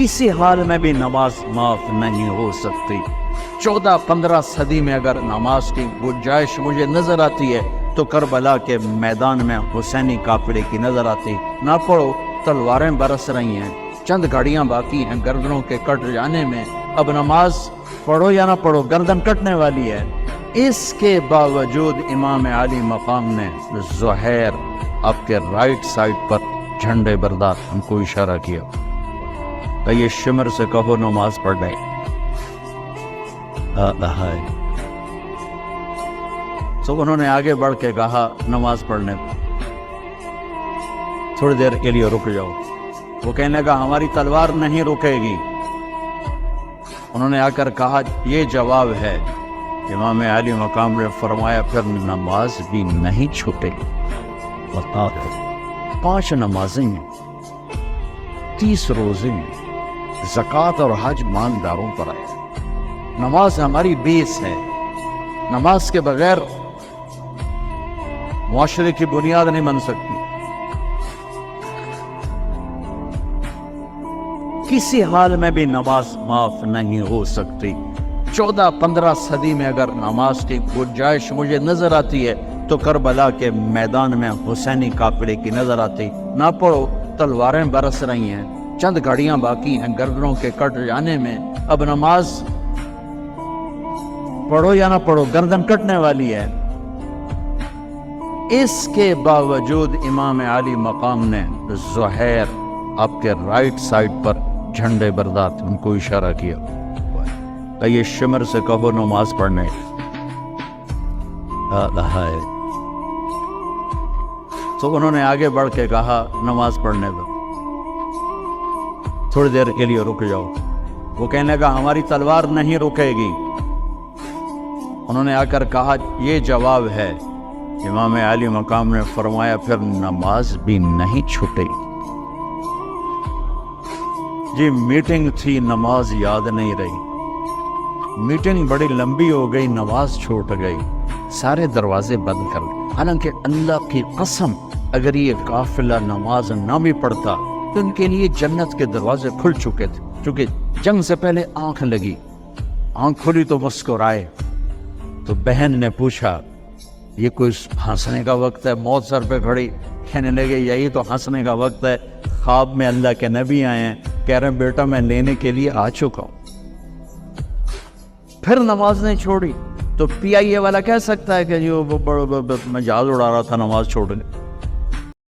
किसी हाल में भी नमाज माफ नहीं हो सकती। 14-15 सदी में अगर नमाज की गुंजाइश मुझे नजर आती है तो करबला के मैदान में हुसैनी काफिले की नजर आती। ना पढ़ो, तलवारें बरस रही हैं, चंद घड़ियां बाकी हैं गर्दनों के कट जाने में। अब नमाज पढ़ो या ना पढ़ो, गर्दन कटने वाली है। इसके बावजूद इमाम आली मकाम ने ज़ुहैर आपके राइट साइड पर झंडे बरदार हमको इशारा किया, तो ये शिमर से कहो नमाज पढ़ रहे। तो उन्होंने आगे बढ़ के कहा नमाज पढ़ने थोड़ी देर के लिए रुक जाओ। वो कहने लगा हमारी तलवार नहीं रुकेगी। उन्होंने आकर कहा ये जवाब है। इमाम आली मकाम ने फरमाया फिर नमाज भी नहीं छूटेगी। बता दो, 5 नमाजें, 30 रोजे, ज़कात और हज मानदारों पर आए। नमाज हमारी बेस है। नमाज के बगैर मुआशरे की बुनियाद नहीं बन सकती। किसी हाल में भी नमाज माफ नहीं हो सकती। 14-15 सदी में अगर नमाज की गुंजाइश मुझे नजर आती है तो करबला के मैदान में हुसैनी काफिले की नजर आती। ना पढ़ो, तलवारें बरस रही हैं, चंद घड़ियां बाकी हैं गर्दनों के कट जाने में। अब नमाज पढ़ो या ना पढ़ो, गर्दन कटने वाली है। इसके बावजूद इमाम आली मकाम ने ज़ुहैर आपके राइट साइड पर झंडे बरदार उनको इशारा किया, तो ये शिमर से कहो नमाज पढ़ने। तो उन्होंने आगे बढ़ के कहा नमाज पढ़ने दो, थोड़ी देर के लिए रुक जाओ। वो कहने लगा हमारी तलवार नहीं रुकेगी। उन्होंने आकर कहा ये जवाब है। इमाम आली मकाम ने फरमाया फिर नमाज भी नहीं छूटेगी। जी मीटिंग थी, नमाज याद नहीं रही। मीटिंग बड़ी लंबी हो गई, नमाज छूट गई, सारे दरवाजे बंद कर दिए। हालांकि अल्लाह की कसम अगर ये काफिला नमाज ना भी पढ़ता तो उनके लिए जन्नत के दरवाजे खुल चुके थे। क्योंकि जंग से पहले आंख लगी, आंख खुली तो मुस्कुराए। तो बहन ने पूछा ये कोई हंसने का वक्त है? मौत सर पे खड़ी, कहने लगे यही तो हंसने का वक्त है। ख्वाब में अल्लाह के नबी आए हैं, कह रहे हैं बेटा मैं लेने के लिए आ चुका हूं। फिर नमाज नहीं छोड़ी तो PIA वाला कह सकता है कि जो मैं जहाज उड़ा रहा था नमाज छोड़ गया।